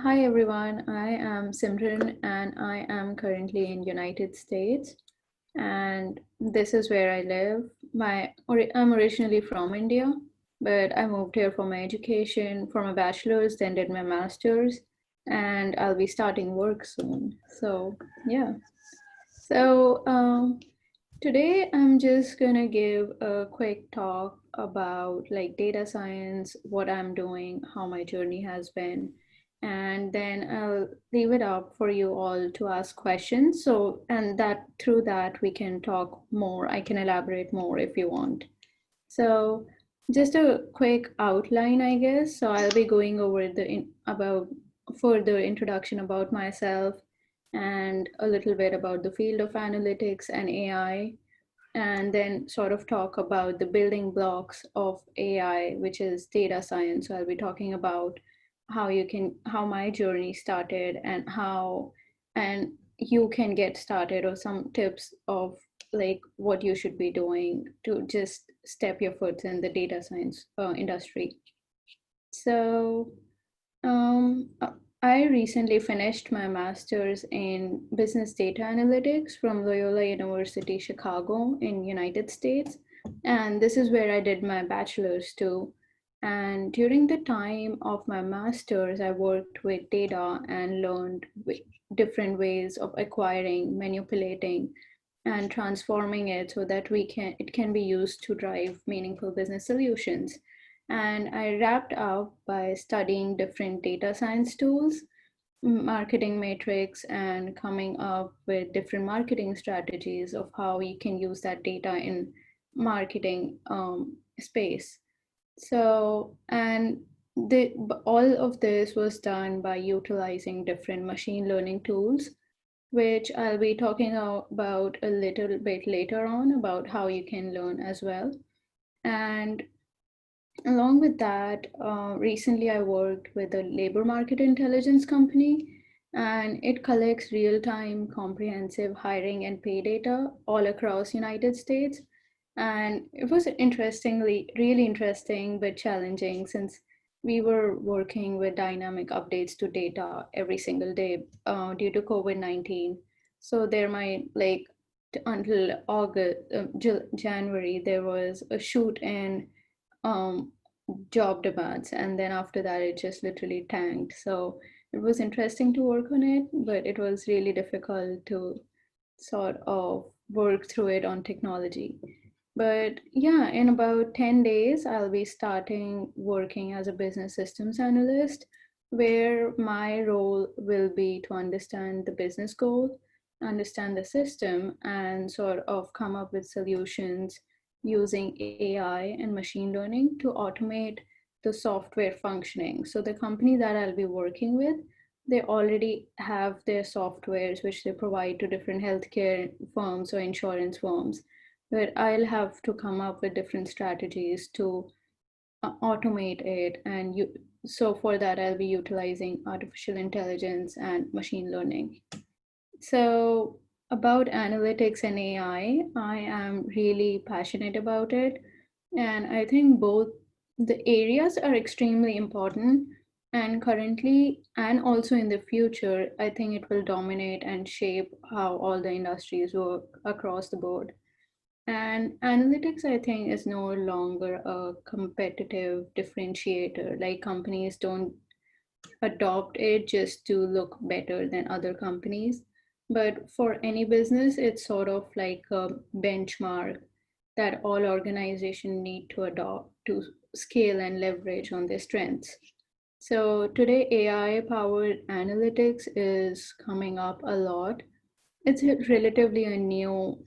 Hi everyone, I am Simran and I am currently in United States and this is where I live. I'm originally from India, but I moved here for my education, for my bachelor's, then did my master's, and I'll be starting work soon. Yeah. So Today I'm just gonna give a quick talk about like data science, what I'm doing, how my journey has been, and then I'll leave it up for you all to ask questions. And that through that we can talk more. I can elaborate more if you want. So, just a quick outline, I guess. So, I'll be going over about further introduction about myself and a little bit about the field of analytics and AI, and then sort of talk about the building blocks of AI, which is data science. So, I'll be talking about how my journey started and you can get started, or some tips of like what you should be doing to just step your foot in the data science industry. So, um, uh, I recently finished my master's in business data analytics from Loyola University Chicago in United States, and this is where I did my bachelor's too. And during the time of my master's, I worked with data and learned different ways of acquiring, manipulating, and transforming it so that it can be used to drive meaningful business solutions. And I wrapped up by studying different data science tools, marketing matrix, and coming up with different marketing strategies of how we can use that data in marketing space. All of this was done by utilizing different machine learning tools, which I'll be talking about a little bit later on about how you can learn as well. And along with that, recently I worked with a labor market intelligence company, and it collects real-time comprehensive hiring and pay data all across United States. And it was really interesting, but challenging since we were working with dynamic updates to data every single day due to COVID-19. So there might until January, there was a shoot in um, job demands, and then after that it just literally tanked. So it was interesting to work on it, but it was really difficult to sort of work through it on technology. But yeah, in about 10 days I'll be starting working as a business systems analyst, where my role will be to understand the business goal, understand the system, and sort of come up with solutions using AI and machine learning to automate the software functioning. So the company that I'll be working with, they already have their softwares which they provide to different healthcare firms or insurance firms, but I'll have to come up with different strategies to automate it. So for that, I'll be utilizing artificial intelligence and machine learning. So, about analytics and I am really passionate about it. And I think both the areas are extremely important. And currently, and also in the future, I think it will dominate and shape how all the industries work across the board. And analytics, I think, is no longer a competitive differentiator. Like companies don't adopt it just to look better than other companies. But for any business, it's sort of like a benchmark that all organizations need to adopt to scale and leverage on their strengths. So today, AI powered analytics is coming up a lot. It's relatively a new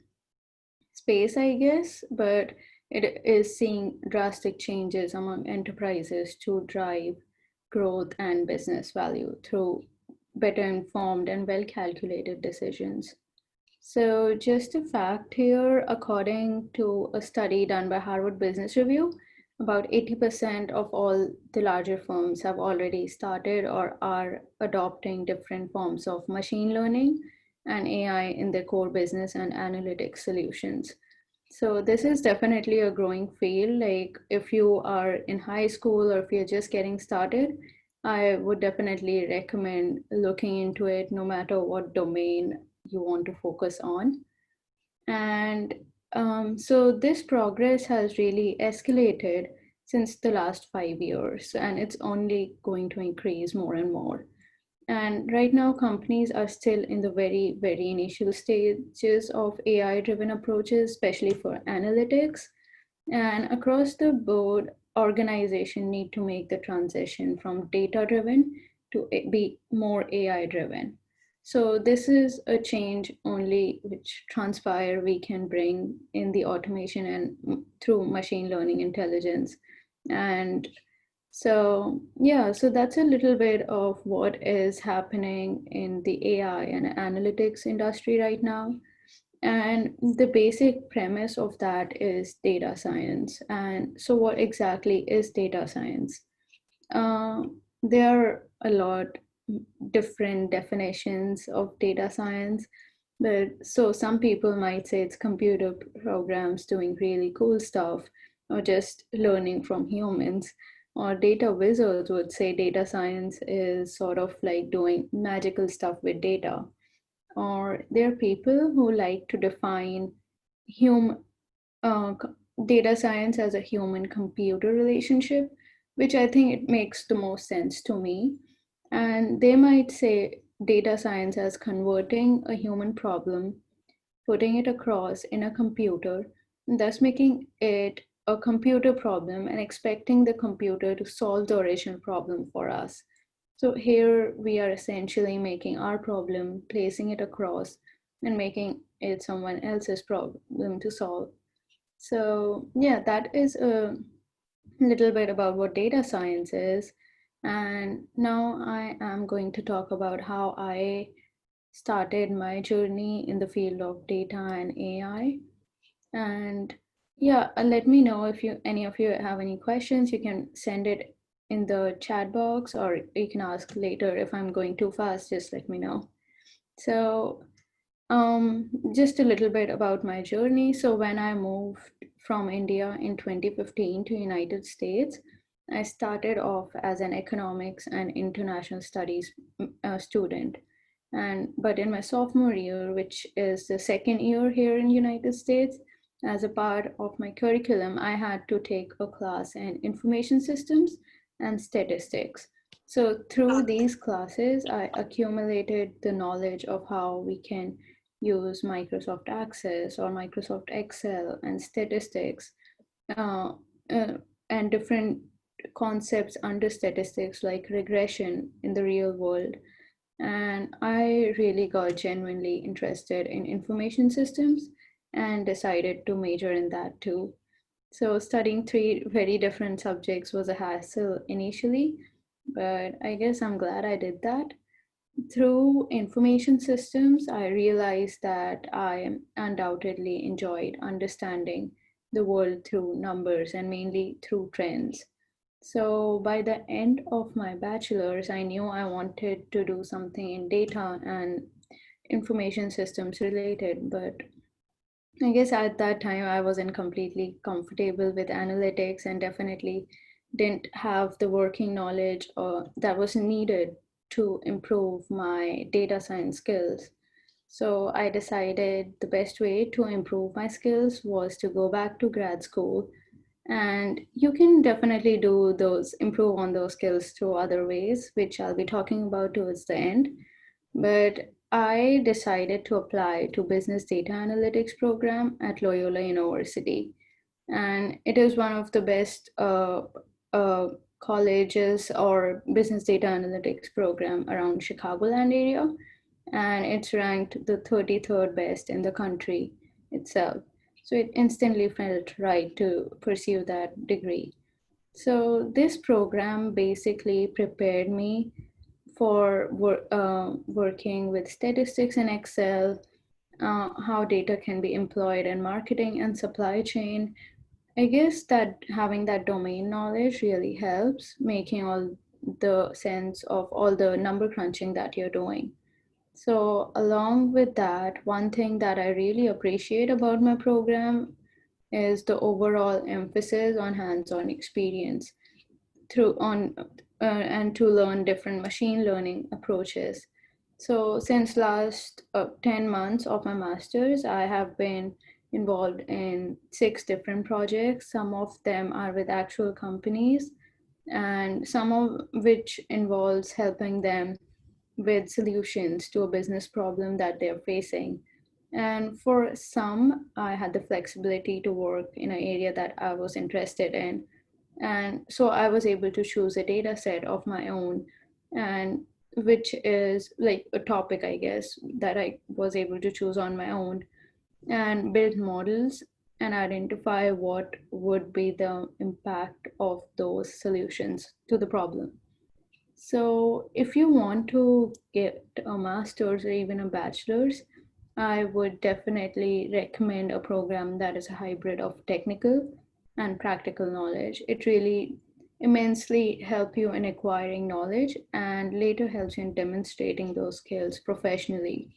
space, I guess, but it is seeing drastic changes among enterprises to drive growth and business value through better informed and well calculated decisions. So, just a fact here, according to a study done by Harvard Business Review, about 80% of all the larger firms have already started or are adopting different forms of machine learning and AI in their core business and analytics solutions. So this is definitely a growing field. Like if you are in high school or if you're just getting started, I would definitely recommend looking into it no matter what domain you want to focus on. And so this progress has really escalated since the last 5 years, and it's only going to increase more and more. And right now, companies are still in the very, very initial stages of AI driven approaches, especially for analytics. And across the board, organization need to make the transition from data driven to be more AI driven. So this is a change only which transpire we can bring in the automation and through machine learning intelligence. And so yeah, so that's a little bit of what is happening in the AI and analytics industry right now. And the basic premise of that is data science. And so, what exactly is data science? Uh, there are a lot different definitions of data science, but so some people might say it's computer programs doing really cool stuff, or just learning from humans. Or data wizards would say data science is sort of like doing magical stuff with data. Or there are people who like to define hum, data science as a human computer relationship, which I think it makes the most sense to me. And they might say data science as converting a human problem, putting it across in a computer, thus making it a computer problem and expecting the computer to solve the original problem for us. So here we are essentially making our problem, placing it across, and making it someone else's problem to solve. So yeah, that is a little bit about what data science is. And now I am going to talk about how I started my journey in the field of data and AI. And yeah, let me know if you any of you have any questions. You can send it in the chat box, or you can ask later. If I'm going too fast, just let me know. So just a little bit about my journey. So when I moved from India in 2015 to United States, I started off as an economics and international studies student. And but in my sophomore year, which is the second year here in United States, as a part of my curriculum, I had to take a class in information systems and statistics. So through these classes, I accumulated the knowledge of how we can use Microsoft Access or Microsoft Excel and statistics, uh, uh, and different concepts under statistics like regression in the real world. And I really got genuinely interested in information systems and decided to major in that too. So studying three very different subjects was a hassle initially, but I guess I'm glad I did that. Through information systems, I realized that I undoubtedly enjoyed understanding the world through numbers and mainly through trends. So by the end of my bachelor's, I knew I wanted to do something in data and information systems related, but I guess at that time I wasn't completely comfortable with analytics and definitely didn't have the working knowledge that was needed to improve my data science skills. So I decided the best way to improve my skills was to go back to grad school. And you can definitely do those, improve on those skills through other ways, which I'll be talking about towards the end. But I decided to apply to business data analytics program at Loyola University. And it is one of the best uh, colleges or business data analytics program around Chicagoland area. And it's ranked the 33rd best in the country itself. So it instantly felt right to pursue that degree. So this program basically prepared me for working with statistics in Excel, how data can be employed in marketing and supply chain. I guess that having that domain knowledge really helps making all the sense of all the number crunching that you're doing. So, along with that, one thing that I really appreciate about my program is the overall emphasis on hands-on experience through on and to learn different machine learning approaches. So since last 10 months of my master's, I have been involved in 6 different projects. Some of them are with actual companies, and some of which involves helping them with solutions to a business problem that they're facing. And for some, I had the flexibility to work in an area that I was interested in. And so I was able to choose a data set of my own, and which is like a topic, I guess, that I was able to choose on my own and build models and identify what would be the impact of those solutions to the problem. So, if you want to get a master's or even a bachelor's, I would definitely recommend a program that is a hybrid of technical and practical knowledge. It really immensely help you in acquiring knowledge and later helps you in demonstrating those skills professionally.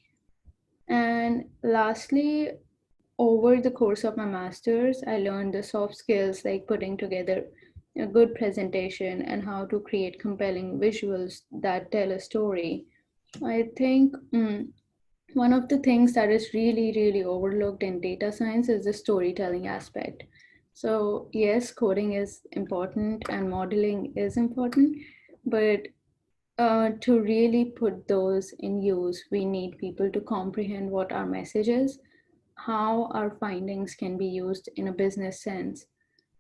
And lastly, over the course of my master's, I learned the soft skills like putting together a good presentation and how to create compelling visuals that tell a story. I think one of the things that is really, really overlooked in data science is the storytelling aspect. So, yes, coding is important and modeling is important, but to really put those in use, we need people to comprehend what our message is, how our findings can be used in a business sense.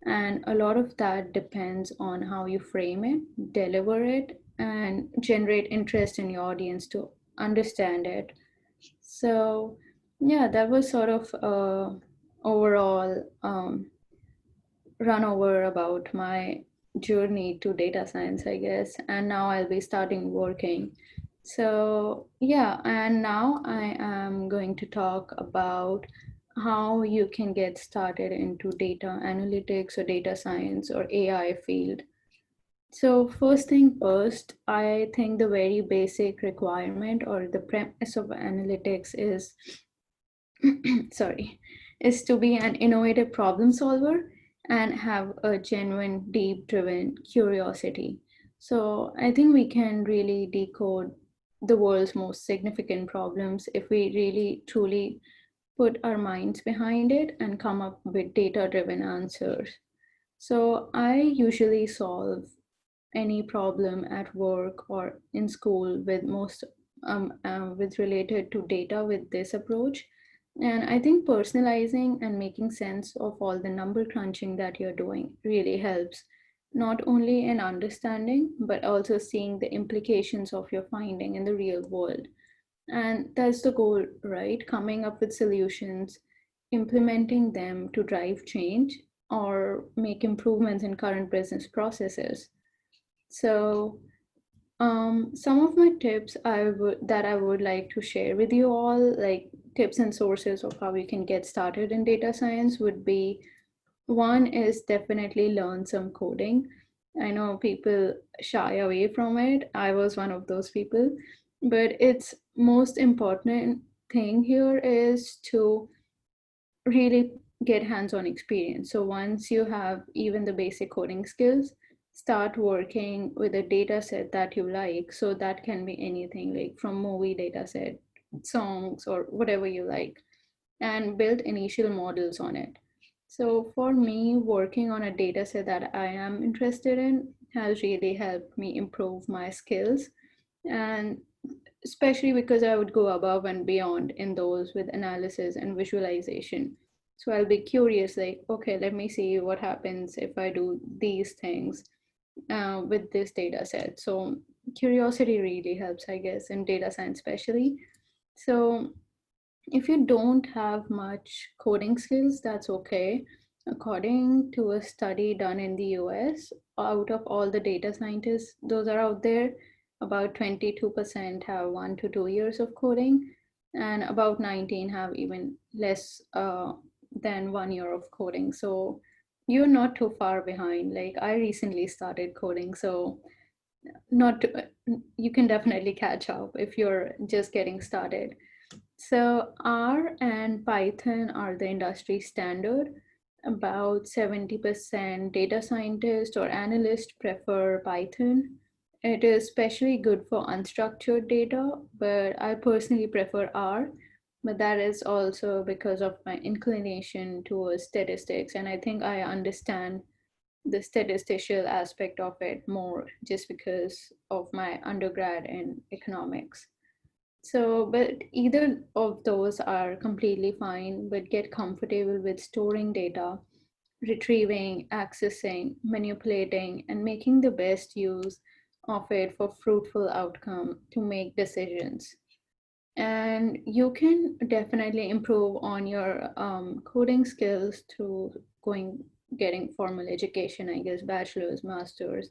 And a lot of that depends on how you frame it, deliver it, and generate interest in your audience to understand it. So, yeah, that was sort of overall run over about my journey to data science, I guess. And now I'll be starting working. So, yeah, and now I am going to talk about how you can get started into data analytics or data science or AI field. So, first thing first, I think the very basic requirement or the premise of analytics is sorry, is to be an innovative problem solver and have a genuine, deep driven curiosity. So I think we can really decode the world's most significant problems if we really truly put our minds behind it and come up with data driven answers. So I usually solve any problem at work or in school with most with related to data with this approach. And I think personalizing and making sense of all the number crunching that you're doing really helps, not only in understanding but also seeing the implications of your finding in the real world. And that's the goal, right? Coming up with solutions, implementing them to drive change or make improvements in current business processes. So, some of my tips I would like to share with you all, like tips and sources of how you can get started in data science, would be one is definitely learn some coding. I know people shy away from it. I was one of those people, but it's most important thing here is to really get hands-on experience. So once you have even the basic coding skills, start working with a data set that you like. So that can be anything like from movie data set, songs, or whatever you like, and build initial models on it. So for me, working on a data set that I am interested in has really helped me improve my skills, and especially because I would go above and beyond in those with analysis and visualization. So I'll be curious, like, okay, let me see what happens if I do these things with this data set. So curiosity really helps, I guess, in data science, especially. So if you don't have much coding skills, that's okay. According to a study done in the US, out of all the data scientists, those are out there, about 22% have 1 to 2 years of coding, and about 19 have even less than 1 year of coding. So you're not too far behind. Like I recently started coding, so not to, you can definitely catch up if you're just getting started. So R and Python are the industry standard. About 70% data scientists or analysts prefer Python. It is especially good for unstructured data, but I personally prefer R. But that is also because of my inclination towards statistics, and I think I understand the statistical aspect of it more just because of my undergrad in economics. So, but either of those are completely fine, but get comfortable with storing data, retrieving, accessing, manipulating, and making the best use of it for fruitful outcome to make decisions. And you can definitely improve on your coding skills through going getting formal education, I guess, bachelor's, master's,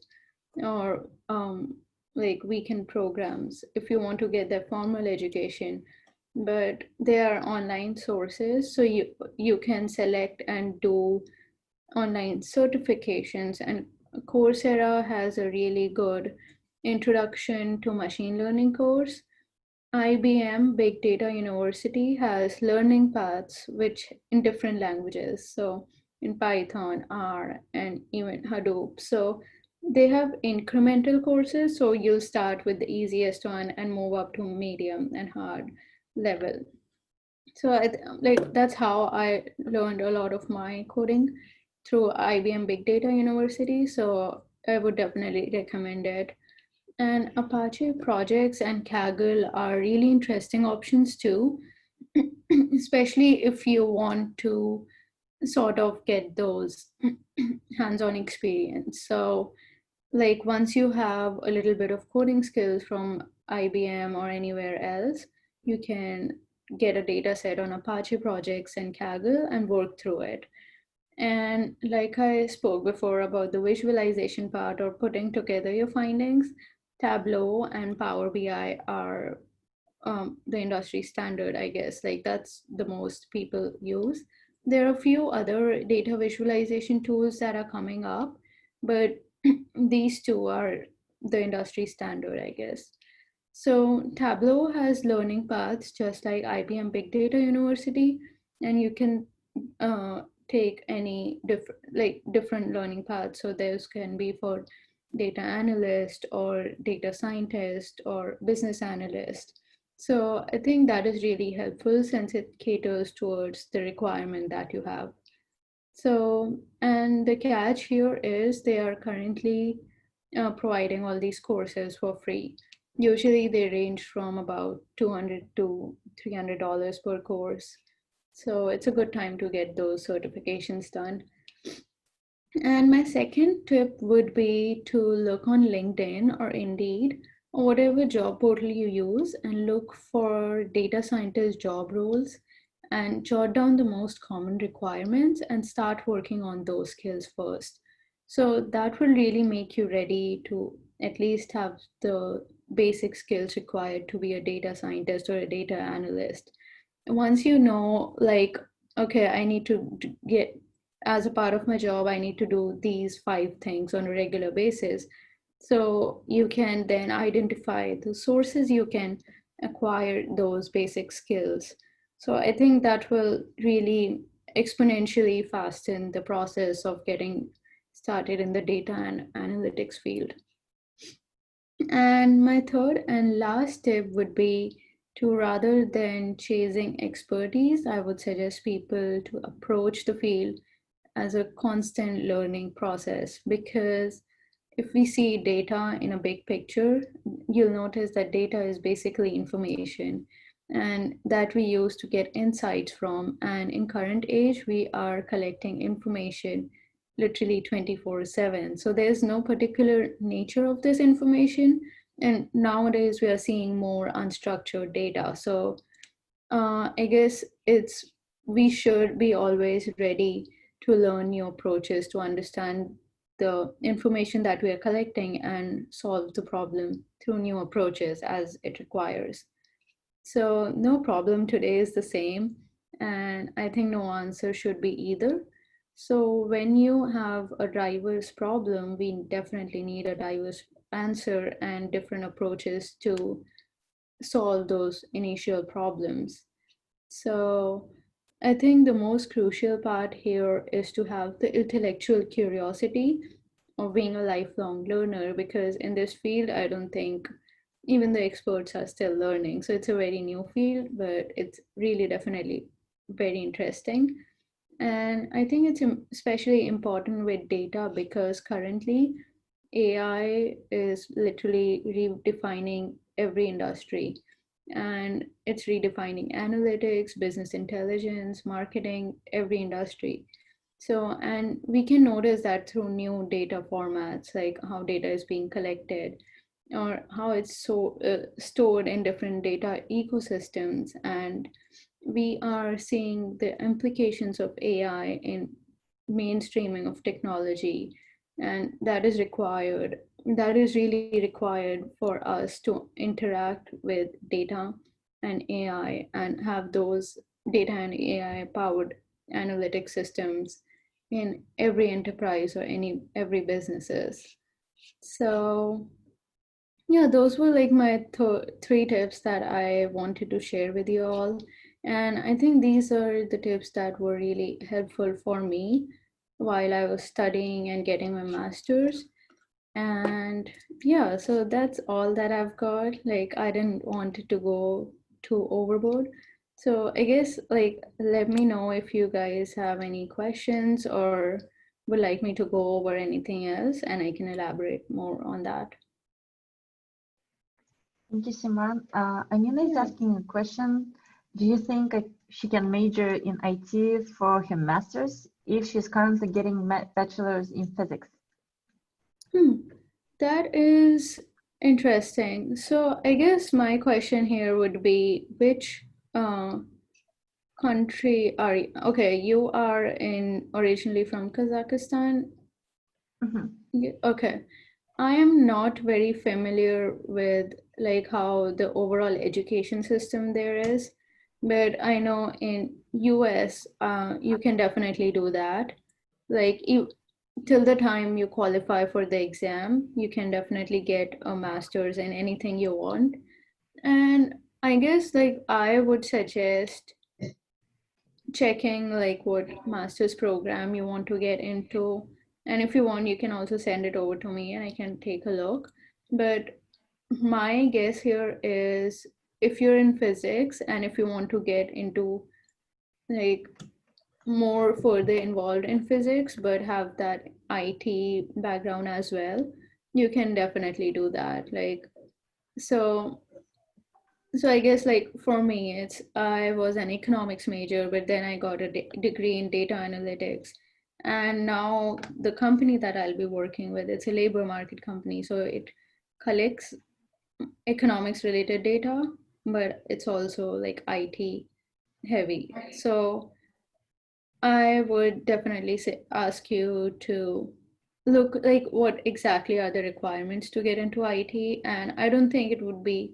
or like weekend programs if you want to get that formal education. But there are online sources, so you can select and do online certifications, and Coursera has a really good introduction to machine learning course. IBM Big Data University has learning paths which in different languages, so in Python, R, and even Hadoop. So they have incremental courses, so you'll start with the easiest one and move up to medium and hard level. So like that's how I learned a lot of my coding through IBM Big Data University. So I would definitely recommend it. And Apache projects and Kaggle are really interesting options too, especially if you want to sort of get those hands-on experience. So like once you have a little bit of coding skills from IBM or anywhere else, you can get a data set on Apache projects and Kaggle and work through it. And like I spoke before about the visualization part or putting together your findings, Tableau and Power BI are the industry standard, I guess. Like that's the most people use. There are a few other data visualization tools that are coming up, but these two are the industry standard, I guess. So Tableau has learning paths just like IBM Big Data University, and you can uh, take any different learning paths. So those can be for data analyst or data scientist or business analyst. So I think that is really helpful since it caters towards the requirement that you have. So, and the catch here is they are currently providing all these courses for free. Usually they range from about 200 to $300 per course. So it's a good time to get those certifications done. And my second tip would be to look on LinkedIn or Indeed or whatever job portal you use and look for data scientist job roles and jot down the most common requirements and start working on those skills first. So that will really make you ready to at least have the basic skills required to be a data scientist or a data analyst. Once you know, like, okay, I need to get as a part of my job, I need to do these 5 things on a regular basis. So you can then identify the sources you can acquire those basic skills. So I think that will really exponentially fasten the process of getting started in the data and analytics field. And my third and last tip would be to rather than chasing expertise, I would suggest people to approach the field as a constant learning process, because if we see data in a big picture, you'll notice that data is basically information and that we use to get insights from. And in current age, we are collecting information literally 24/7. So there's no particular nature of this information. And nowadays we are seeing more unstructured data. So I guess we should be always ready to learn new approaches to understand the information that we are collecting and solve the problem through new approaches as it requires. So no problem today is the same, and I think no answer should be either. So when you have a diverse problem, we definitely need a diverse answer and different approaches to solve those initial problems. So I think the most crucial part here is to have the intellectual curiosity of being a lifelong learner, because in this field, I don't think even the experts are still learning. So it's a very new field, but it's really definitely very interesting. And I think it's especially important with data because currently AI is literally redefining every industry, and it's redefining analytics, business intelligence, marketing, every industry. So, and we can notice that through new data formats, like how data is being collected or how it's stored in different data ecosystems. And we are seeing the implications of AI in mainstreaming of technology, and that is really required for us to interact with data and AI and have those data and AI powered analytic systems in every enterprise or every businesses. So yeah, those were like my three tips that I wanted to share with you all. And I think these are the tips that were really helpful for me while I was studying and getting my master's. And yeah, so that's all that I've got. Like, I didn't want it to go too overboard. So I guess, like, let me know if you guys have any questions or would like me to go over anything else, and I can elaborate more on that. Thank you, Simran. Amina is Yeah. asking a question. Do you think she can major in IT for her master's if she's currently getting bachelor's in physics? Hmm. That is interesting. So I guess my question here would be which uh, country are you? Okay, you are in originally from Kazakhstan. Mhm. Okay. I am not very familiar with like how the overall education system there is, but I know in US you can definitely do that. Like you till the time you qualify for the exam, you can definitely get a master's in anything you want. And I guess like I would suggest checking like what master's program you want to get into, and if you want you can also send it over to me and I can take a look. But my guess here is if you're in physics and if you want to get into like more further involved in physics but have that IT background as well, you can definitely do that. Like so so I guess like for me, it's I was an economics major, but then I got a degree in data analytics. And now the company that I'll be working with, it's a labor market company. So it collects economics related data, but it's also like IT heavy. So I would definitely ask you to look like what exactly are the requirements to get into IT. And I don't think it would be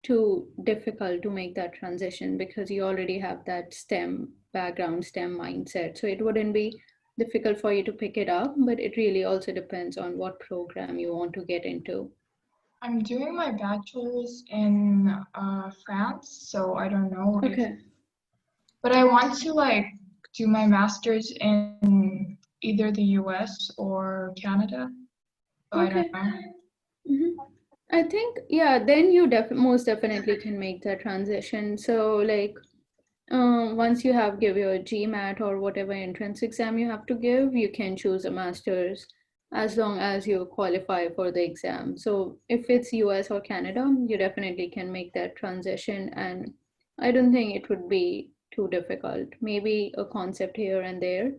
too difficult to make that transition because you already have that STEM background, STEM mindset. So it wouldn't be difficult for you to pick it up, but it really also depends on what program you want to get into. I'm doing my bachelor's in France, so I don't know if, Okay. but I want to like do my master's in either the US or Canada. So I don't Okay. know. hmm I think, yeah, then you most definitely can make that transition. So, like, once you have give your GMAT or whatever entrance exam you have to give, you can choose a master's as long as you qualify for the exam. So if it's US or Canada, you definitely can make that transition. And I don't think it would be too difficult. Maybe a concept here and there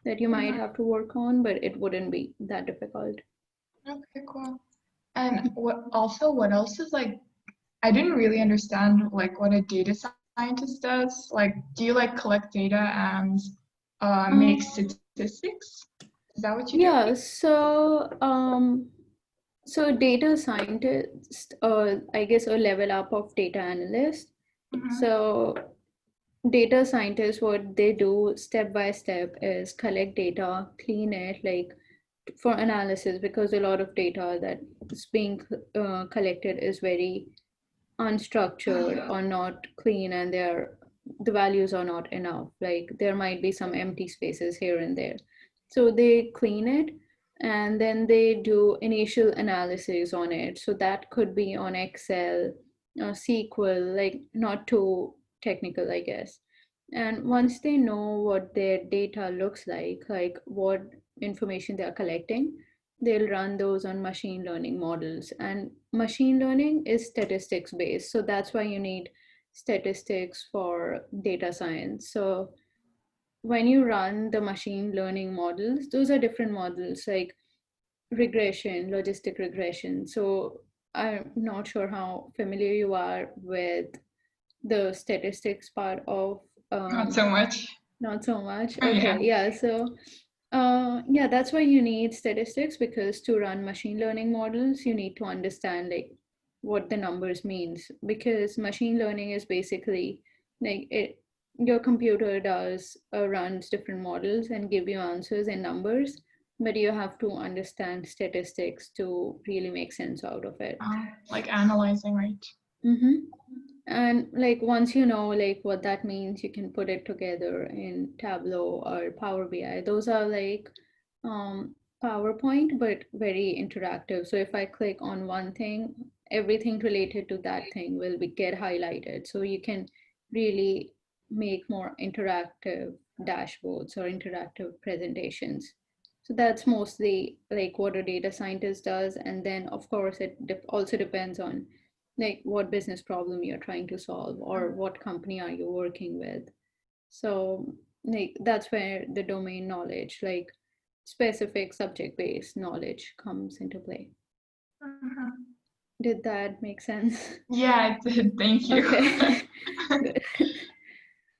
that you might Mhm. have to work on, but it wouldn't be that difficult. Okay, cool. And what else is like I didn't really understand like what a data scientist does. Like, do you like collect data and make Um, statistics? Is that what you do? yeah, so data scientist, I guess a level up of data analyst. Mm-hmm. So data scientists, what they do step by step is collect data, clean it, like for analysis, because a lot of data that is being collected is very unstructured or not clean, and the values are not enough. Like there might be some empty spaces here and there. So they clean it and then they do initial analysis on it. So that could be on Excel, SQL, like not too technical, I guess. And once they know what their data looks like what information they are collecting, they'll run those on machine learning models. And machine learning is statistics based. So that's why you need statistics for data science. So when you run the machine learning models, those are different models like regression, logistic regression. So I'm not sure how familiar you are with the statistics part of Not so much. not so much. Yeah. Okay, yeah. So yeah, that's why you need statistics, because to run machine learning models, you need to understand like what the numbers means, because machine learning is basically like it your computer does runs different models and give you answers in numbers, but you have to understand statistics to really make sense out of it. Like analyzing, right? Mm-hmm. And like once you know like what that means, you can put it together in Tableau or Power BI. Those are like um, PowerPoint, but very interactive. So if I click on one thing, everything related to that thing will get highlighted. So you can really make more interactive dashboards or interactive presentations. So that's mostly like what a data scientist does. And then of course it also depends on like what business problem you're trying to solve or what company are you working with. So like that's where the domain knowledge, like specific subject based knowledge, comes into play. Did that make sense? Yeah, it did. Thank you. Okay. Good.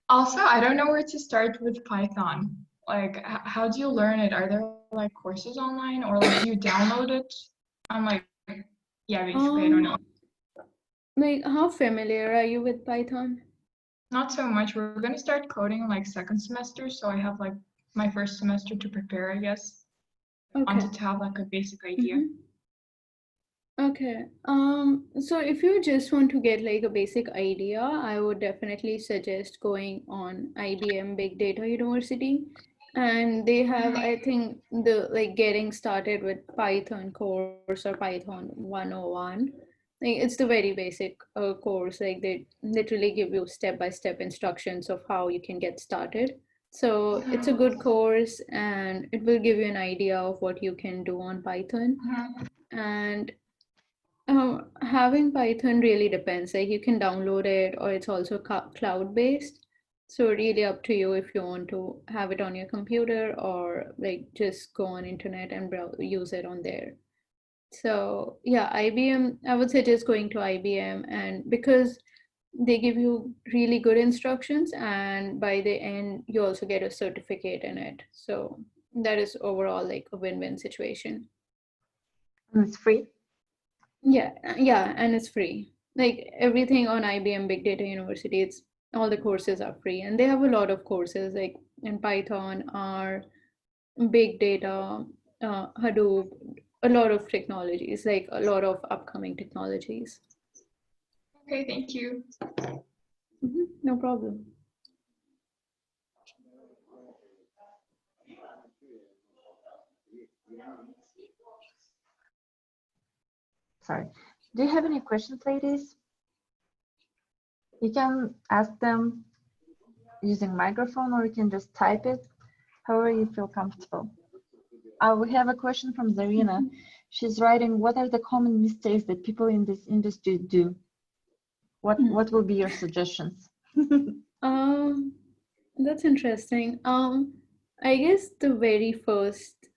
Also, I don't know where to start with Python. Like, how do you learn it? Are there like courses online, or like do you download it? I'm like, yeah, basically, I don't know. um like how familiar are you with Python? Not so much. We're gonna start coding in like second semester, so I have like my first semester to prepare, I guess. Okay. Wanted to have like a basic idea. Mm-hmm. Okay. So if you just want to get like a basic idea, I would definitely suggest going on IBM Big Data University. And they have, I think, the like getting started with Python course or Python 101. Like it's the very basic course. Like they literally give you step-by-step instructions of how you can get started. So it's a good course and it will give you an idea of what you can do on Python. And having Python really depends. Like you can download it, or it's also cloud based. So really up to you if you want to have it on your computer or like just go on internet and use it on there. So yeah, IBM. I would suggest going to IBM, and because they give you really good instructions, and by the end you also get a certificate in it. So that is overall like a win-win situation. And it's free. Yeah, and it's free. Like everything on IBM Big Data University, it's all the courses are free, and they have a lot of courses like in Python, R, big data, Hadoop, a lot of technologies, like a lot of upcoming technologies. Okay, thank you. No problem. Sorry. Do you have any questions, ladies? You can ask them using microphone, or you can just type it, however you feel comfortable. We have a question from Zarina. She's writing, what are the common mistakes that people in this industry do? What will be your suggestions? That's interesting. I guess the very first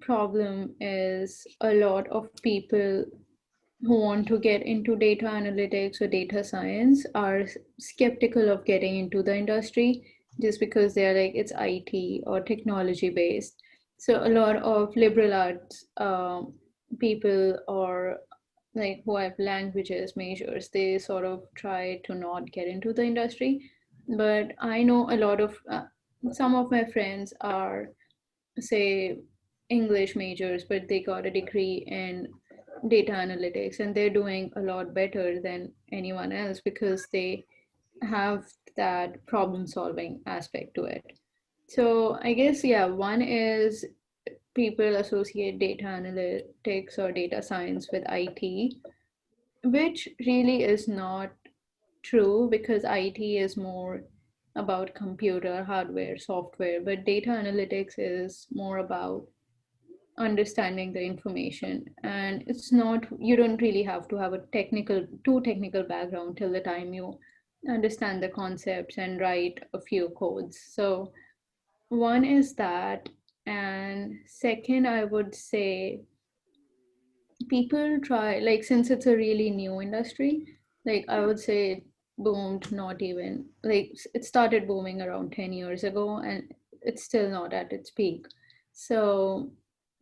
problem is a lot of people who want to get into data analytics or data science are skeptical of getting into the industry just because they're like it's IT or technology based. So a lot of liberal arts people or like who have languages majors, they sort of try to not get into the industry. But I know a lot of some of my friends are say English majors, but they got a degree in data analytics and they're doing a lot better than anyone else because they have that problem solving aspect to it. So I guess, yeah, one is people associate data analytics or data science with IT, which really is not true because IT is more about computer, hardware, software, but data analytics is more about understanding the information. And it's not, you don't really have to have a too technical background till the time you understand the concepts and write a few codes. So one is that, and second, I would say people try, like, since it's a really new industry, like I would say it boomed, not even like it started booming around 10 years ago, and it's still not at its peak. So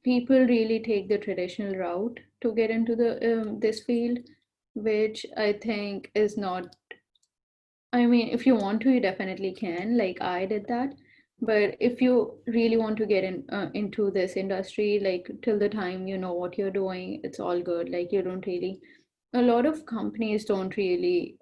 people really take the traditional route to get into the this field, which I think is not, I mean, if you want to, you definitely can. Like I did that. But if you really want to get into this industry, like till the time you know what you're doing, it's all good. Like you don't really, a lot of companies don't really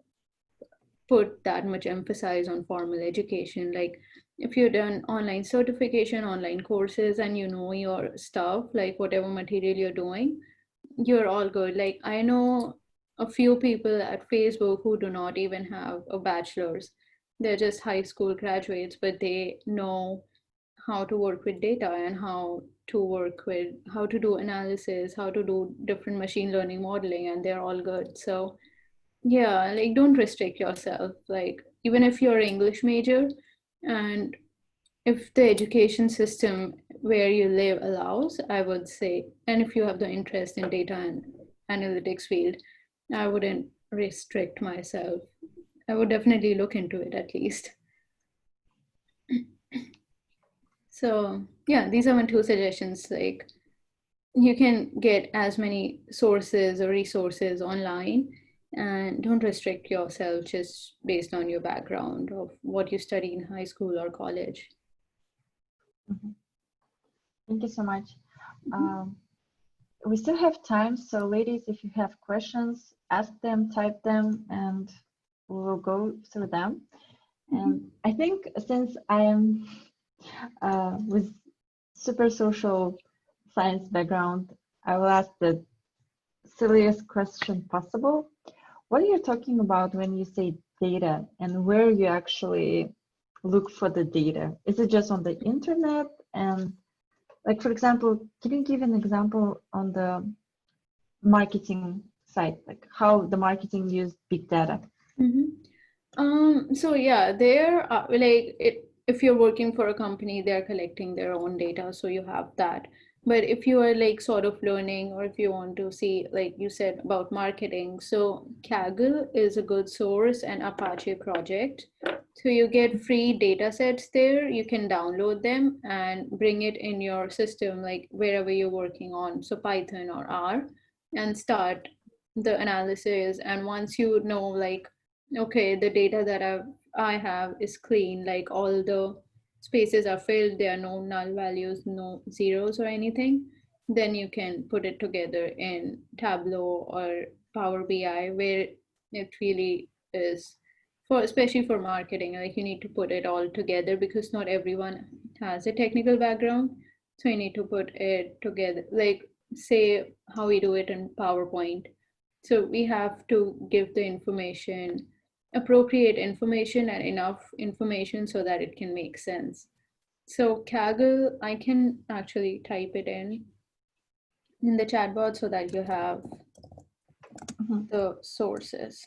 put that much emphasis on formal education. Like if you've done online certification, online courses, and you know your stuff, like whatever material you're doing, you're all good. Like I know a few people at Facebook who do not even have a bachelor's. They're just high school graduates, but they know how to work with data and how to do analysis, how to do different machine learning modeling, and they're all good. So yeah, like don't restrict yourself. Like even if you're an English major, and if the education system where you live allows, I would say, and if you have the interest in data and analytics field, I wouldn't restrict myself. I would definitely look into it at least. So yeah, these are my two suggestions. Like you can get as many sources or resources online, and don't restrict yourself just based on your background of what you study in high school or college. Thank you so much. We still have time, so ladies, if you have questions, ask them, type them, and we will go through them. And I think since I am with super social science background, I will ask the silliest question possible. What are you talking about when you say data, and where you actually look for the data? Is it just on the internet? And like, for example, can you give an example on the marketing side, like how the marketing use big data? So yeah, there are like if you're working for a company, they're collecting their own data, so you have that. But if you are like sort of learning, or if you want to see, like you said about marketing, so Kaggle is a good source, and Apache project. So you get free data sets there. You can download them and bring it in your system, like wherever you're working on, so Python or R, and start the analysis. And once you know, like, okay, the data that I have is clean, like all the spaces are filled, there are no null values, no zeros or anything, then you can put it together in Tableau or Power BI, where it really is for, especially for marketing, like you need to put it all together because not everyone has a technical background. So you need to put it together, like say how we do it in PowerPoint. So we have to give the information, appropriate information and enough information so that it can make sense. So Kaggle, I can actually type it in the chatbot so that you have the sources.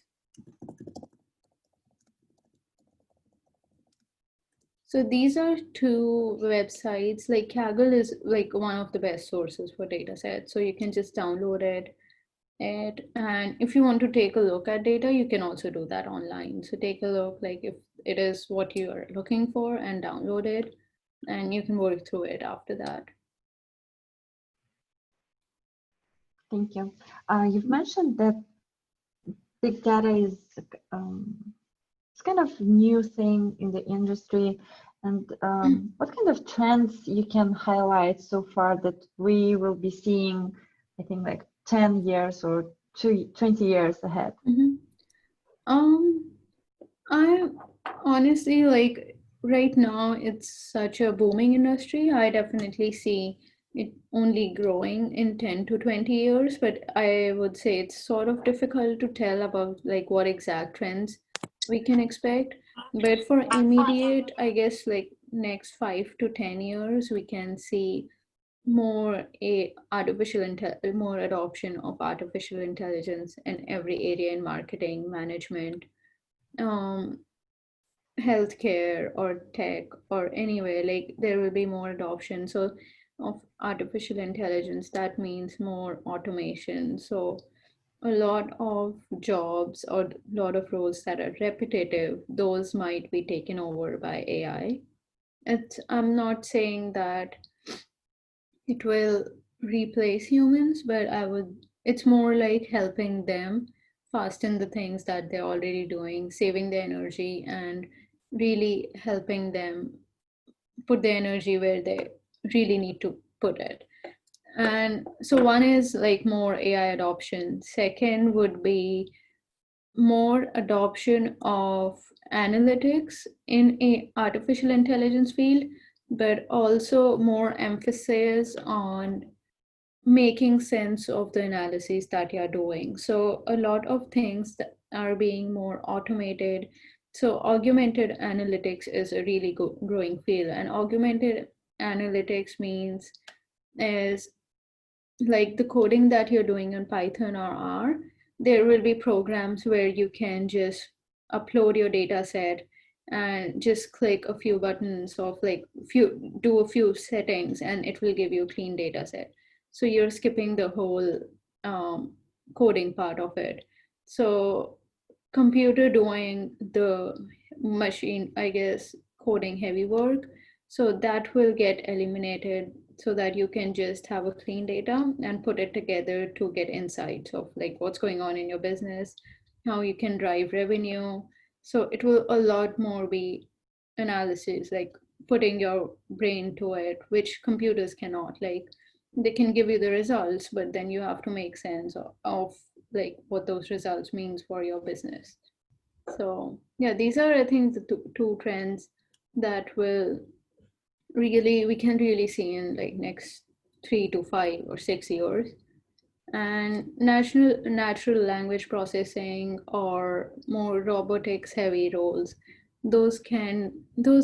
So these are two websites. Like Kaggle is like one of the best sources for data sets. So you can just download it. And if you want to take a look at data, you can also do that online. So take a look, like if it is what you are looking for, and download it, and you can work through it after that. Thank you. You've mentioned that big data is it's kind of new thing in the industry. And what kind of trends you can highlight so far that we will be seeing, I think, like 10 years or 20 years ahead? I honestly, like right now it's such a booming industry. I definitely see it only growing in 10 to 20 years, but I would say it's sort of difficult to tell about like what exact trends we can expect. But for immediate, I guess like next 5 to 10 years, we can see more adoption of artificial intelligence in every area in marketing, management, um, healthcare or tech or anywhere. Like there will be more adoption so of artificial intelligence. That means more automation. So a lot of jobs or a lot of roles that are repetitive, those might be taken over by AI. I'm not saying that it will replace humans, but it's more like helping them fasten the things that they're already doing, saving their energy, and really helping them put their energy where they really need to put it. And so one is like more AI adoption. Second would be more adoption of analytics in a artificial intelligence field, but also more emphasis on making sense of the analyses that you're doing. So a lot of things that are being more automated. So augmented analytics is a really growing field, and augmented analytics means is like the coding that you're doing in Python or R, there will be programs where you can just upload your data set and just click a few buttons of like do a few settings and it will give you a clean data set. So you're skipping the whole um, coding part of it. So computer doing the machine, I guess, coding heavy work. So that will get eliminated so that you can just have a clean data and put it together to get insights of like what's going on in your business, how you can drive revenue. So it will a lot more be analysis, like putting your brain to it, which computers cannot. Like they can give you the results, but then you have to make sense of like what those results means for your business. So yeah, these are I think the two trends that will really we can really see in like next 3 to 5 or 6 years. And natural language processing or more robotics heavy roles, those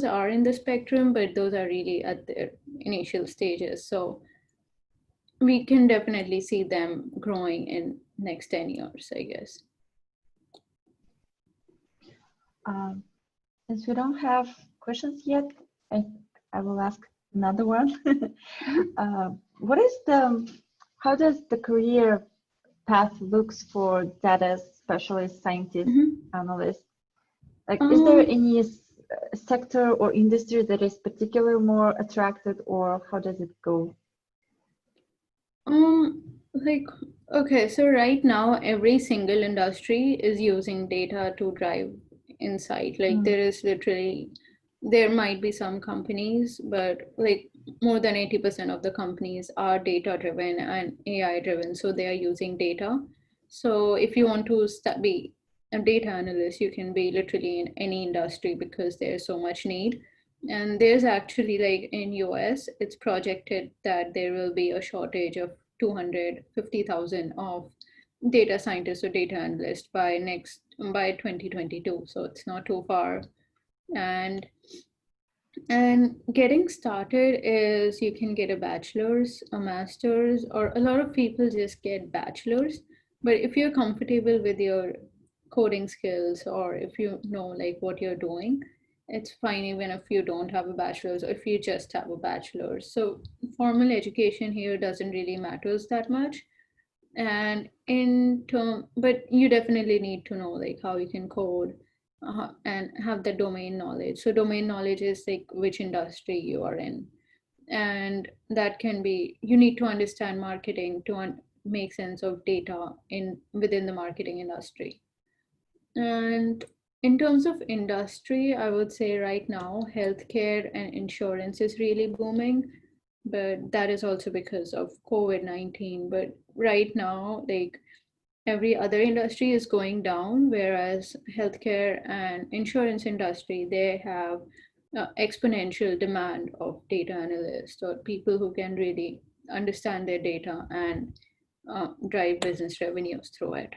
are in the spectrum, but those are really at their initial stages. So we can definitely see them growing in next 10 years, I guess. Since we don't have questions yet, I, I will ask another one. What is how does the career path looks for data specialist, scientist, analyst? Like, is there any sector or industry that is particularly more attracted, or how does it go? Like, okay, so right now every single industry is using data to drive insight. Like there is literally, there might be some companies, but like more than 80% of the companies are data driven and AI driven. So they are using data. So if you want to be a data analyst, you can be literally in any industry because there's so much need. And there's actually like in US, it's projected that there will be a shortage of 250,000 of data scientists or data analysts by 2022. So it's not too far. And getting started is you can get a bachelor's, a master's, or a lot of people just get bachelor's. But if you're comfortable with your coding skills or if you know like what you're doing, it's fine even if you don't have a bachelor's or if you just have a bachelor's. So formal education here doesn't really matters that much. And but you definitely need to know like how you can code and have the domain knowledge. So domain knowledge is like which industry you are in, and that can be you need to understand marketing to make sense of data in within the marketing industry. And in terms of industry, I would say right now healthcare and insurance is really booming, but that is also because of COVID-19. But right now, like every other industry is going down, whereas healthcare and insurance industry, they have exponential demand of data analysts or people who can really understand their data and drive business revenues through it.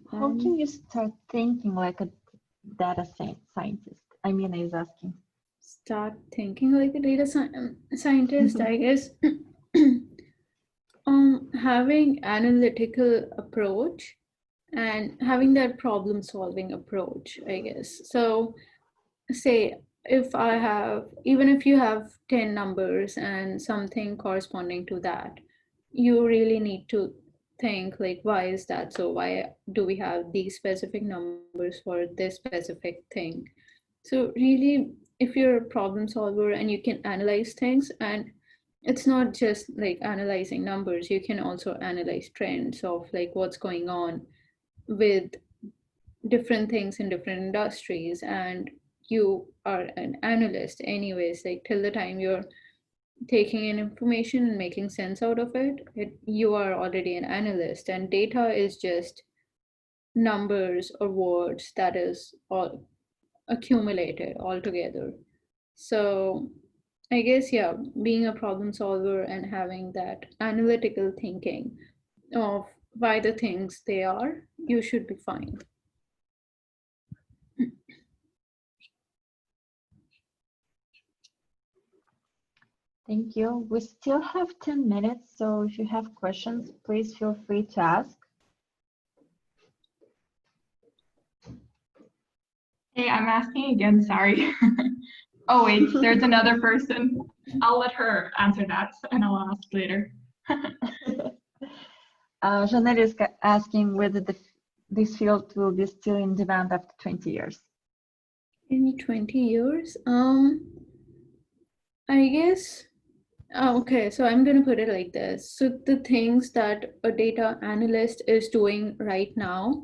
How can you start thinking like a data scientist? I mean, is asking. Start thinking like a data scientist, I guess. Having analytical approach and having that problem solving approach, I guess. So say if I have, even if you have 10 numbers and something corresponding to that, you really need to think like, why is that so? Why do we have these specific numbers for this specific thing? So really, if you're a problem solver and you can analyze things, and it's not just like analyzing numbers, you can also analyze trends of like what's going on with different things in different industries, and you are an analyst anyways, like till the time you're taking in information and making sense out of it, you are already an analyst, and data is just numbers or words that is all accumulated all together. So I guess, yeah, being a problem solver and having that analytical thinking of why the things they are, you should be fine. Thank you. We still have 10 minutes, so if you have questions, please feel free to ask. Hey, I'm asking again, sorry. Oh wait, there's another person. I'll let her answer that and I'll ask later. Janelle is asking whether this field will be still in demand after 20 years. In 20 years? I guess, okay, so I'm going to put it like this. So the things that a data analyst is doing right now,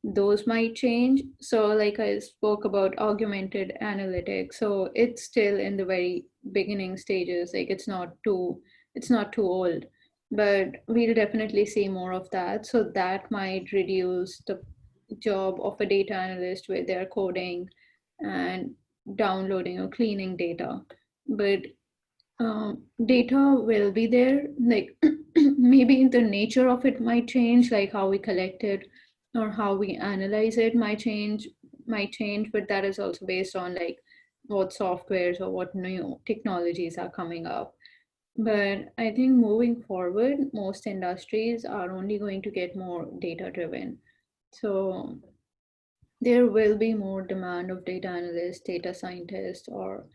those might change. So like I spoke about augmented analytics, so it's still in the very beginning stages, like it's not too old, but we'll definitely see more of that. So that might reduce the job of a data analyst where they're coding and downloading or cleaning data. But data will be there, like maybe the nature of it might change, like how we collect it or how we analyze it might change, but that is also based on like what softwares or what new technologies are coming up. But I think moving forward, most industries are only going to get more data driven. So there will be more demand of data analysts, data scientists, or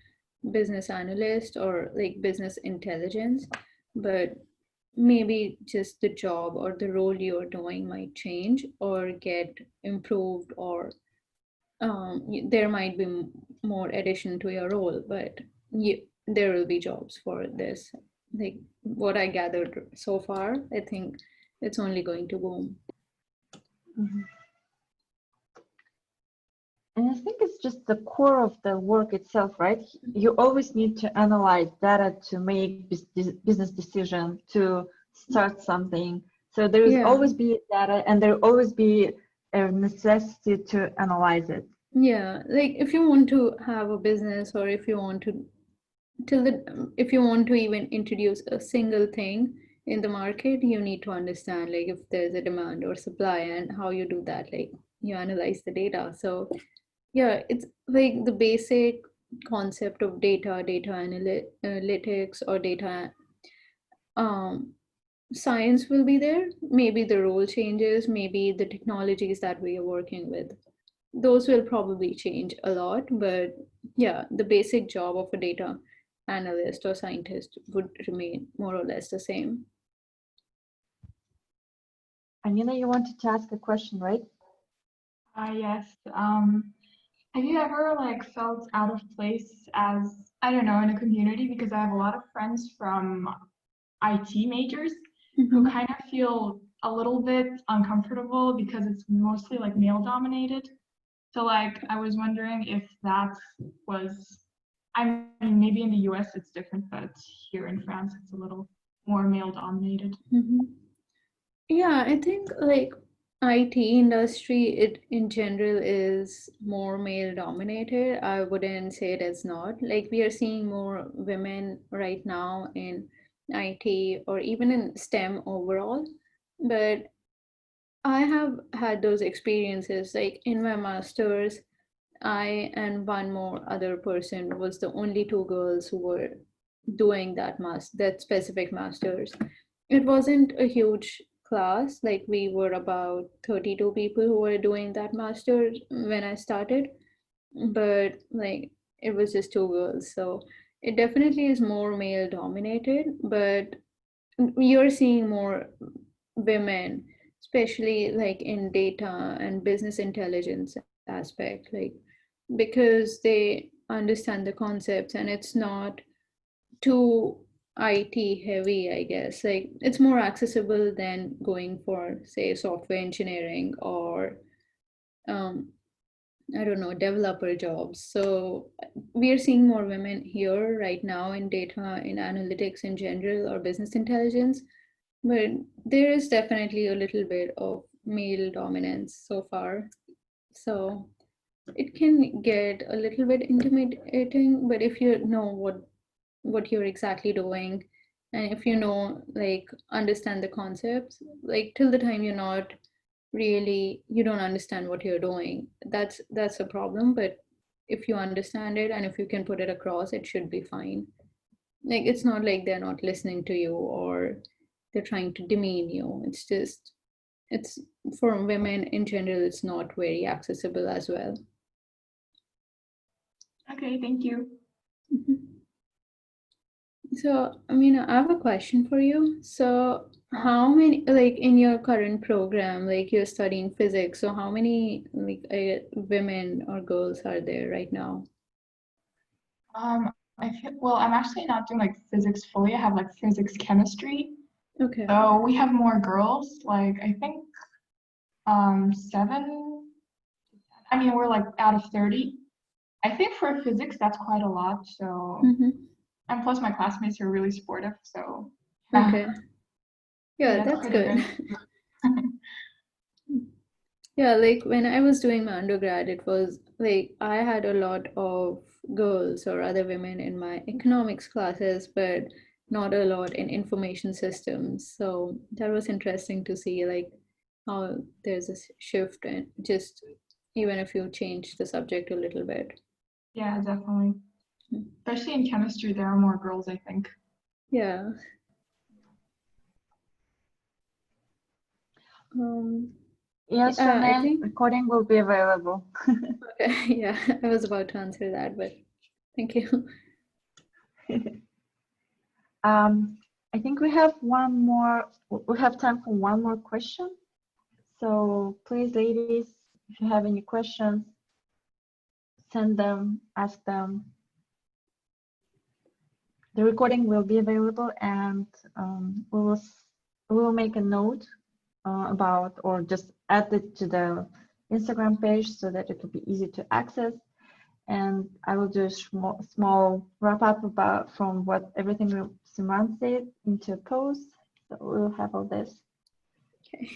business analyst, or like business intelligence. But maybe just the job or the role you're doing might change or get improved, or there might be more addition to your role, but there will be jobs for this. Like what I gathered so far, I think it's only going to boom. Mm-hmm. And I think it's just the core of the work itself, right? You always need to analyze data to make business decision, to start something. So there will always be data, and there will always be a necessity to analyze it. Yeah, like if you want to have a business, or if you want to if you want to even introduce a single thing in the market, you need to understand like if there's a demand or supply, and how you do that, like you analyze the data. So yeah, it's like the basic concept of data analytics, or data science will be there. Maybe the role changes, maybe the technologies that we are working with, those will probably change a lot. But yeah, the basic job of a data analyst or scientist would remain more or less the same. Amina, you wanted to ask a question, right? Yes. Have you ever like felt out of place as, I don't know, in a community? Because I have a lot of friends from IT majors who kind of feel a little bit uncomfortable because it's mostly like male dominated. So like I was wondering if that was, I mean, maybe in the US it's different, but here in France it's a little more male dominated. Yeah, I think like IT industry, it in general is more male dominated. I wouldn't say it is not. Like we are seeing more women right now in IT or even in STEM overall. But I have had those experiences. Like in my master's, I and one more other person was the only two girls who were doing that specific masters. It wasn't a huge class, like we were about 32 people who were doing that masters when I started, but like it was just two girls. So it definitely is more male dominated, but you're seeing more women, especially like in data and business intelligence aspect, like because they understand the concepts and it's not too IT heavy, I guess. Like it's more accessible than going for, say, software engineering or um, I don't know, developer jobs. So we are seeing more women here right now in data, in analytics in general, or business intelligence. But there is definitely a little bit of male dominance so far. So it can get a little bit intimidating, but if you know what you're exactly doing, and if you know, like, understand the concepts, like till the time you're not really, you don't understand what you're doing, that's a problem. But if you understand it and if you can put it across, it should be fine. Like it's not like they're not listening to you or they're trying to demean you. It's just, it's, for women in general, it's not very accessible as well. Okay, thank you. Mhm. So, I mean, I have a question for you. So, how many, like in your current program, like you're studying physics, so how many like women or girls are there right now? I feel, well, I'm actually not doing like physics fully. I have like physics chemistry. Okay. So we have more girls, like I think seven. I mean, we're like out of 30. I think for physics, that's quite a lot. So, Mm-hmm. and plus my classmates are really supportive. So, yeah, Okay. Yeah, that's that's pretty good. good. Yeah, like when I was doing my undergrad, it was like I had a lot of girls or other women in my economics classes, but not a lot in information systems. So that was interesting to see, like how there's a shift and just even if you change the subject a little bit. Yeah, definitely. Especially in chemistry, there are more girls, I think. Yeah. Um, Yes, I Renee, think, recording will be available. okay, yeah, I was about to answer that, but thank you. I think we have one more, we have time for one more question. So please, ladies, if you have any questions, send them, ask them. The recording will be available, and we will make a note about, or just add it to the Instagram page so that it will be easy to access. And I will do a small wrap up about from what everything Simran said into a post. So we'll have all this. Okay.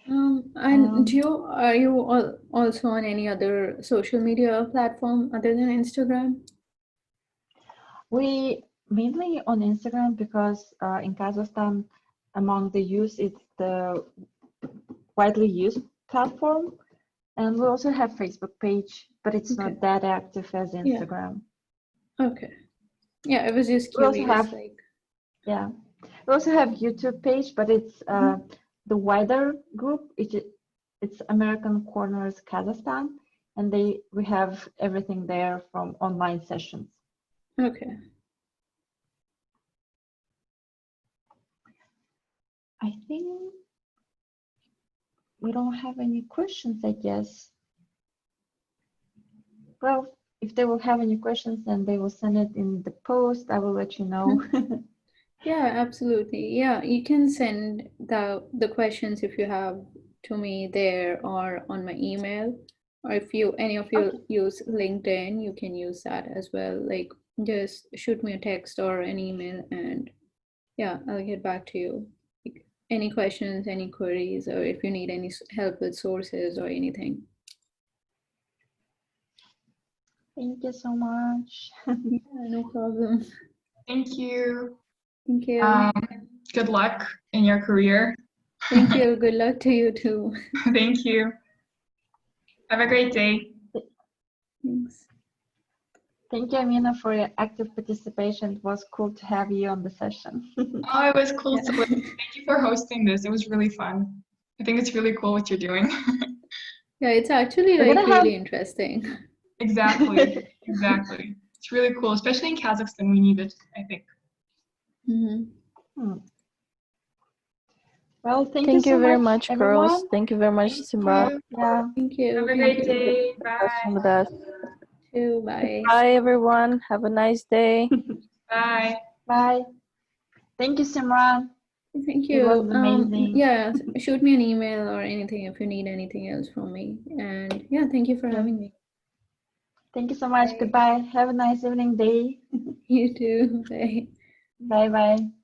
And do Um, you, are you also on any other social media platform other than Instagram? we mainly on Instagram because in Kazakhstan, among the youth, it's the widely used platform. And we also have Facebook page, but it's Okay. not that active as Yeah. Instagram. Okay. Yeah, I was just We also curious, have, like, yeah, we also have YouTube page, but it's mhm. the wider group. It's American Corners Kazakhstan, and we have everything there from online sessions. Okay. I think we don't have any questions, I guess. Well, if they will have any questions, then they will send it in the post. I will let you know. Yeah, absolutely. Yeah, you can send the questions if you have to me there or on my email. Or if you any of you Okay. use LinkedIn, you can use that as well. Like just shoot me a text or an email and yeah, I'll get back to you any questions, any queries, or if you need any help with sources or anything. Thank you so much. Yeah, no problem. Thank you. Thank you. Good luck in your career. Thank you. Good luck to you too. Thank you. Have a great day. Thanks. Thank you, Amina, for your active participation. It was cool to have you on the session. Oh, it was cool. Yeah. Thank you for hosting this. It was really fun. I think it's really cool what you're doing. Yeah, it's actually We're like gonna have really interesting. Exactly. Exactly. It's really cool, especially in Kazakhstan. We need it, I think. Mm-hmm. Well, thank you Thank so you very much, much, girls. everyone. Thank you very much, Thank Simran, you. Yeah, Thank you. Have a Thank great you. day. for discussing Bye. with us. Too. Bye. Bye, everyone. Have a nice day. Bye. bye. Thank you, Simran. Thank It was you. amazing. Yeah, shoot me an email or anything if you need anything else from me. And yeah, thank you for Yeah. having me. Thank you so much. Bye. Goodbye. Have a nice evening, day. You too. Bye. Bye bye.